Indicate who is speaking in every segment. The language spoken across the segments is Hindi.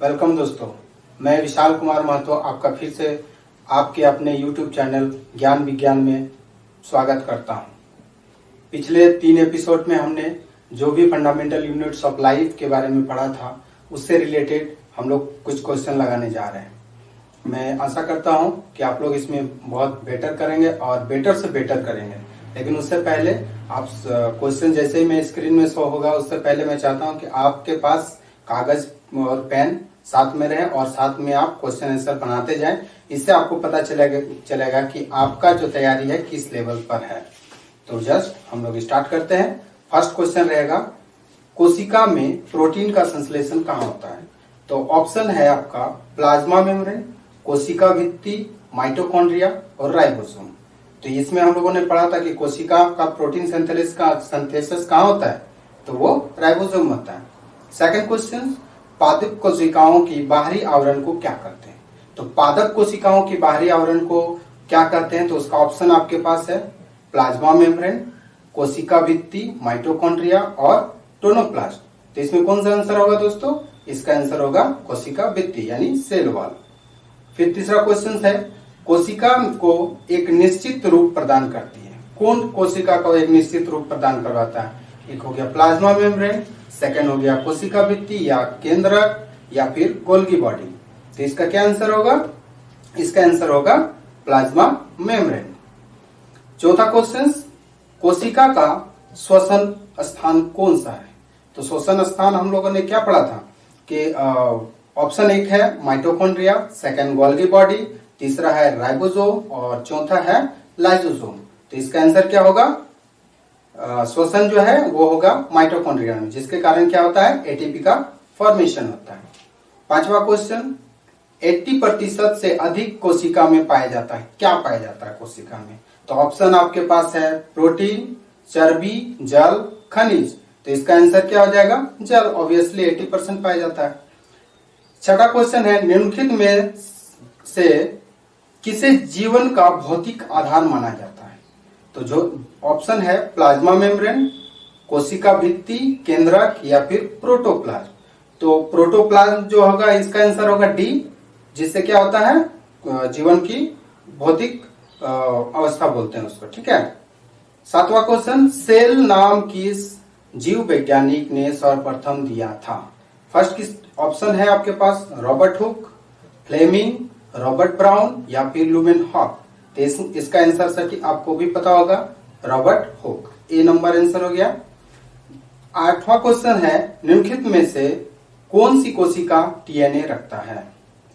Speaker 1: वेलकम दोस्तों, मैं विशाल कुमार महतो आपका फिर से आपके अपने YouTube चैनल ज्ञान विज्ञान में स्वागत करता हूं। पिछले 3 एपिसोड में हमने जो भी फंडामेंटल यूनिट्स ऑफ लाइफ के बारे में पढ़ा था उससे रिलेटेड हम लोग कुछ क्वेश्चन लगाने जा रहे हैं। मैं आशा करता हूं कि आप लोग इसमें बहुत बेटर करेंगे और बेटर से बेटर करेंगे। लेकिन उससे पहले आप क्वेश्चन जैसे ही मैं स्क्रीन में शो होगा उससे पहले मैं चाहता हूं कि आपके पास कागज और पेन साथ में रहे और साथ में आप क्वेश्चन आंसर बनाते जाएं। इससे आपको पता चलेगा कि आपका जो तैयारी है किस लेवल पर है। तो जस्ट हम लोग स्टार्ट करते हैं। फर्स्ट क्वेश्चन रहेगा, कोशिका में प्रोटीन का संश्लेषण कहाँ होता है? तो ऑप्शन है आपका प्लाज्मा मेम्ब्रेन, कोशिका भित्ति, माइटोकॉन्ड्रिया और राइबोसोम। तो इसमें हम लोगों ने पढ़ा था कि कोशिका का प्रोटीन सिंथेसिस कहाँ होता है? तो वो राइबोसोम होता है। सेकंड क्वेश्चन, पादप कोशिकाओं की बाहरी आवरण को क्या कहते हैं? तो पादप कोशिकाओं की बाहरी आवरण को क्या कहते हैं? तो उसका ऑप्शन आपके पास है प्लाज्मा मेम्ब्रेन, कोशिका भित्ति, माइटोकॉन्ड्रिया और टोनोप्लास्ट। तो इसमें कौन सा आंसर होगा दोस्तों? इसका आंसर होगा कोशिका भित्ति यानी सेल वॉल। फिर तीसरा क्वेश्चन है, कोशिका को एक निश्चित रूप प्रदान करती है। कौन कोशिका को एक निश्चित रूप प्रदान करवाता है? एक हो गया प्लाज्मा मेम्ब्रेन, सेकंड हो गया कोशिका भित्ति या केंद्रक या फिर गोल्गी बॉडी। तो इसका क्या आंसर होगा? इसका आंसर होगा प्लाज्मा मेम्ब्रेन। चौथा क्वेश्चन, कोशिका का श्वसन स्थान कौन सा है? तो श्वसन स्थान हम लोगों ने क्या पढ़ा था कि ऑप्शन एक है माइटोकॉन्ड्रिया, सेकंड गोल्गी बॉडी, तीसरा है राइबोसोम और चौथा है लाइसोसोम। तो इसका आंसर क्या होगा? श्वसन जो है वो होगा माइटोकॉन्ड्रिया में, जिसके कारण क्या होता है? एटीपी का फॉर्मेशन होता है। पांचवा क्वेश्चन, 80% से अधिक कोशिका में पाया जाता है। क्या पाया जाता है कोशिका में? तो ऑप्शन आपके पास है प्रोटीन, चर्बी, जल, खनिज। तो इसका आंसर क्या हो जाएगा? जल। ऑब्वियसली 80% पाया जाता है। छठा क्वेश्चन है, निम्नलिखित में से किसे जीवन का भौतिक आधार माना जाता है? तो जो ऑप्शन है प्लाज्मा मेम्ब्रेन, कोशिका भित्ति, केंद्रक या फिर प्रोटोप्लाज्म। तो प्रोटोप्लाज्म जो होगा इसका आंसर होगा डी, जिससे क्या होता है? जीवन की भौतिक अवस्था बोलते हैं उसको। ठीक है। सातवां क्वेश्चन, सेल नाम किस जीव वैज्ञानिक ने सर्वप्रथम दिया था? फर्स्ट किस ऑप्शन है आपके पास? Robert Hooke, Fleming, Robert Brown या फिर लुमेन हॉक। इसका आंसर सर आपको भी पता होगा, Robert Hooke. A number answer हो गया। आठवां क्वेश्चन है, निम्नलिखित में से कौन सी कोशिका डीएनए रखता है?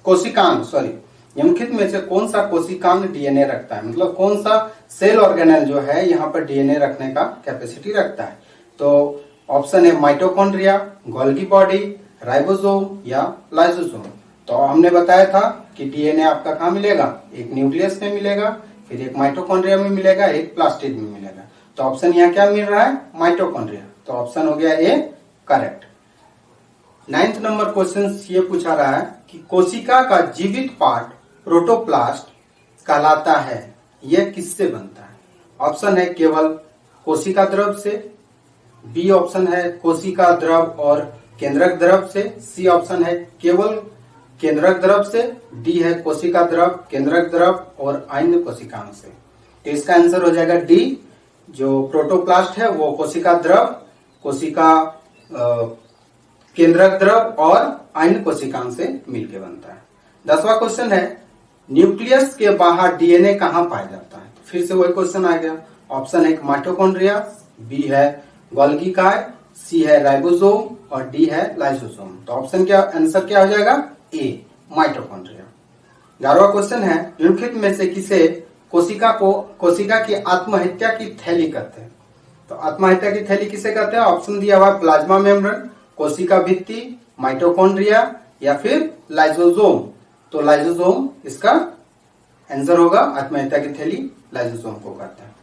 Speaker 1: निम्नलिखित में से कौन सा कोशिकांग डीएनए रखता है? मतलब कौन सा सेल ऑर्गेनेल जो है यहाँ पर डीएनए रखने का कैपेसिटी रखता है? तो ऑप्शन है माइटोकॉन्ड्रिया, गोल्गी बॉडी, राइबोसोम या लाइसोसोम। तो हमने बताया था कि डीएनए आपका कहाँ मिलेगा? एक न्यूक्लियस में मिलेगा, फिर एक माइटोकॉन्ड्रिया में मिलेगा, एक प्लास्टिड में मिलेगा। तो ऑप्शन यहाँ क्या मिल रहा है? माइटोकॉन्ड्रिया। तो ऑप्शन हो गया A correct. 9th number question ये पूछा रहा है कि कोशिका का जीवित पार्ट प्रोटोप्लास्ट कहलाता है, यह किससे बनता है? ऑप्शन है केवल कोशिका द्रव से, बी ऑप्शन है कोशिका द्रव और केंद्रक द्रव से, सी ऑप्शन है केवल केंद्रक द्रव से, डी है कोशिका द्रव, केंद्रक द्रव और अन्य कोशिकाओं से। तो इसका आंसर हो जाएगा डी, जो प्रोटोप्लास्ट है वो कोशिका द्रव, कोशिका केंद्रक द्रव और अन्य कोशिकाओं से मिलकर बनता है। 10वां क्वेश्चन है, न्यूक्लियस के बाहर डीएनए कहाँ पाया जाता है? तो फिर से वही क्वेश्चन आ गया। ऑप्शन है माइटोकॉन्ड्रिया, बी है गोल्गी काय, सी है राइबोसोम और डी है लाइसोसोम। तो ऑप्शन क्या आंसर क्या हो जाएगा? ए माइटोकॉन्ड्रिया। 11वां क्वेश्चन है, निम्नलिखित में से किसे कोशिका की आत्महत्या की थैली कहते हैं? तो आत्महत्या की थैली किसे कहते हैं? ऑप्शन दिया हुआ प्लाज्मा मेम्ब्रेन, कोशिका भित्ति, माइटोकॉन्ड्रिया या फिर लाइसोसोम। तो लाइसोसोम इसका आंसर होगा, आत्महत्या की थैली लाइसोसोम को कहते हैं।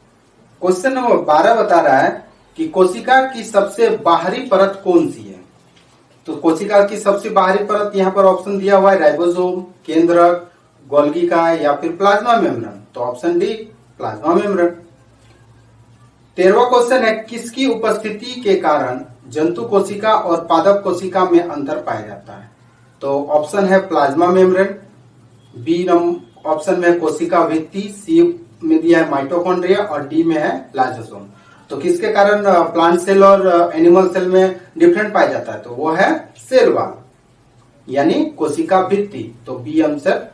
Speaker 1: क्वेश्चन नंबर 12 बता रहा है कि कोशिका की सबसे बाहरी परत कौन सी है? तो कोशिका की सबसे बाहरी परत यहाँ पर ऑप्शन दिया हुआ है राइबोसोम, केंद्रक, गोल्गी का या फिर प्लाज्मा मेम्ब्रेन। तो ऑप्शन डी प्लाज्मा मेम्ब्रेन। 13वां क्वेश्चन है, किसकी उपस्थिति के कारण जंतु कोशिका और पादप कोशिका में अंतर पाया जाता है? तो ऑप्शन है प्लाज्मा मेम्ब्रेन, बी ऑप्शन में कोशिका भित्ति, सी में दिया है माइटोकॉन्ड्रिया और डी में है लाइसोसोम। तो किसके कारण प्लांट सेल और एनिमल सेल में डिफरेंट पाया जाता है? तो वो है सेल वॉल यानी कोशिका भित्ति। तो बी आंसर।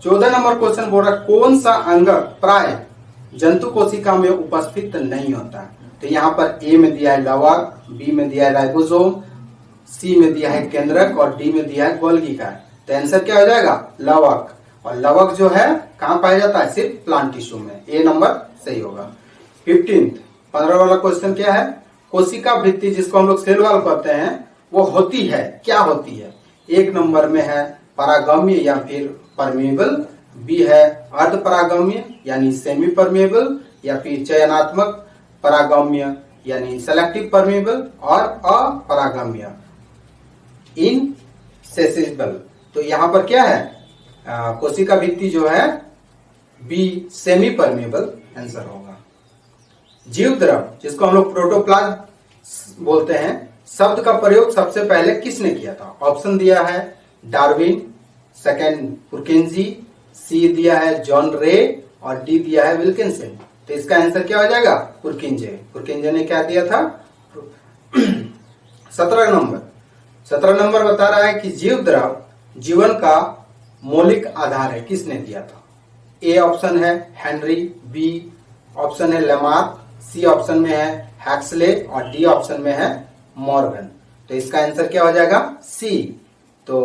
Speaker 1: 14 नंबर क्वेश्चन बोल रहा है कौन सा अंग प्राय जंतु कोशिका में उपस्थित नहीं होता है? तो यहाँ पर ए में दिया है लवक, बी में दिया है राइबोसोम, सी में दिया है केंद्रक और डी में दिया है गोल्गी का। तो आंसर क्या हो जाएगा? लवक। और लवक जो है कहाँ पाया जाता है? सिर्फ प्लांट टिश्यू में। ए नंबर सही होगा। 15 वाला क्वेश्चन क्या है? कोशिका भित्ति जिसको हम लोग सेल वॉल कहते हैं वो होती है, क्या होती है? एक नंबर में है परागम्य या फिर परमेबल, बी है अर्ध परागम्य यानी सेमी परमेबल, या फिर चयनात्मक परागम्य यानी सेलेक्टिव परमेबल, और अपरागम्य इनसेसिबल। तो यहाँ पर क्या है? कोशिका भित्ति जो है बी सेमी परमेबल आंसर होगा। जीव द्रव जिसको हम लोग प्रोटोप्लाज्म बोलते हैं, शब्द का प्रयोग सबसे पहले किसने किया था? ऑप्शन दिया है डार्विन, सेकेंड पुरकिंजी, सी दिया है जॉन रे और डी दिया है विल्किंसन। तो इसका आंसर क्या हो जाएगा? पुरकिंजे। पुरकिंजे ने क्या दिया था? 17 नंबर बता रहा है कि जीव द्रव जीवन का मौलिक आधार है, किसने दिया था? ए ऑप्शन है हेनरी, बी ऑप्शन है लेमार्क, सी ऑप्शन में है हैक्सले और डी ऑप्शन में है मॉर्गन। तो इसका आंसर क्या हो जाएगा? सी। तो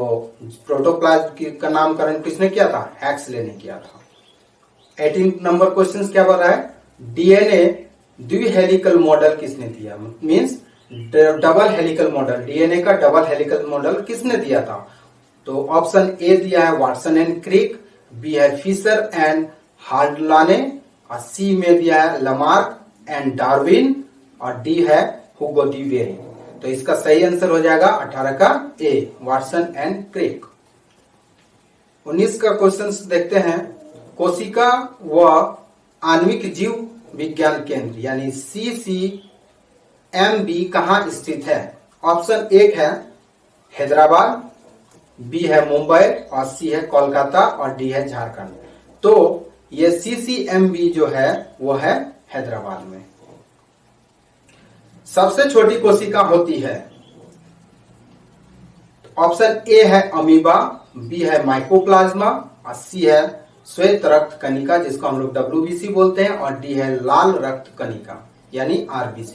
Speaker 1: प्रोटोप्लाज्म का नामकरण किसने किया था? हैक्सले ने किया था। 18 नंबर क्वेश्चन क्या बोल रहा है? डीएनए द्विहेलिकल मॉडल किसने दिया? Means double helical model, DNA का डबल हेलिकल मॉडल किसने दिया था? तो ऑप्शन ए दिया है वाटसन एंड क्रिक, बी है फिशर एंड हार्डलाने और सी में दिया है लमार्क एंड डार्विन और डी है हुगो डी बेरी। तो इसका सही आंसर हो जाएगा 18 का ए, वाटसन एंड क्रिक। 19 का क्वेश्चन देखते हैं। कोशिका व आणविक जीव विज्ञान केंद्र यानी CCMB कहाँ स्थित है? ऑप्शन एक है हैदराबाद, बी है मुंबई और सी है कोलकाता और डी है झारखंड। तो ये CCMB जो है वो है हैदराबाद में। सबसे छोटी कोशिका होती है? ऑप्शन ए है अमीबा, बी है माइकोप्लाज्मा और सी है श्वेत रक्त कणिका जिसको हम लोग WBC बोलते हैं और डी है लाल रक्त कणिका यानी RBC।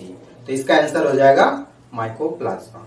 Speaker 1: तो इसका आंसर हो जाएगा माइकोप्लाज्मा।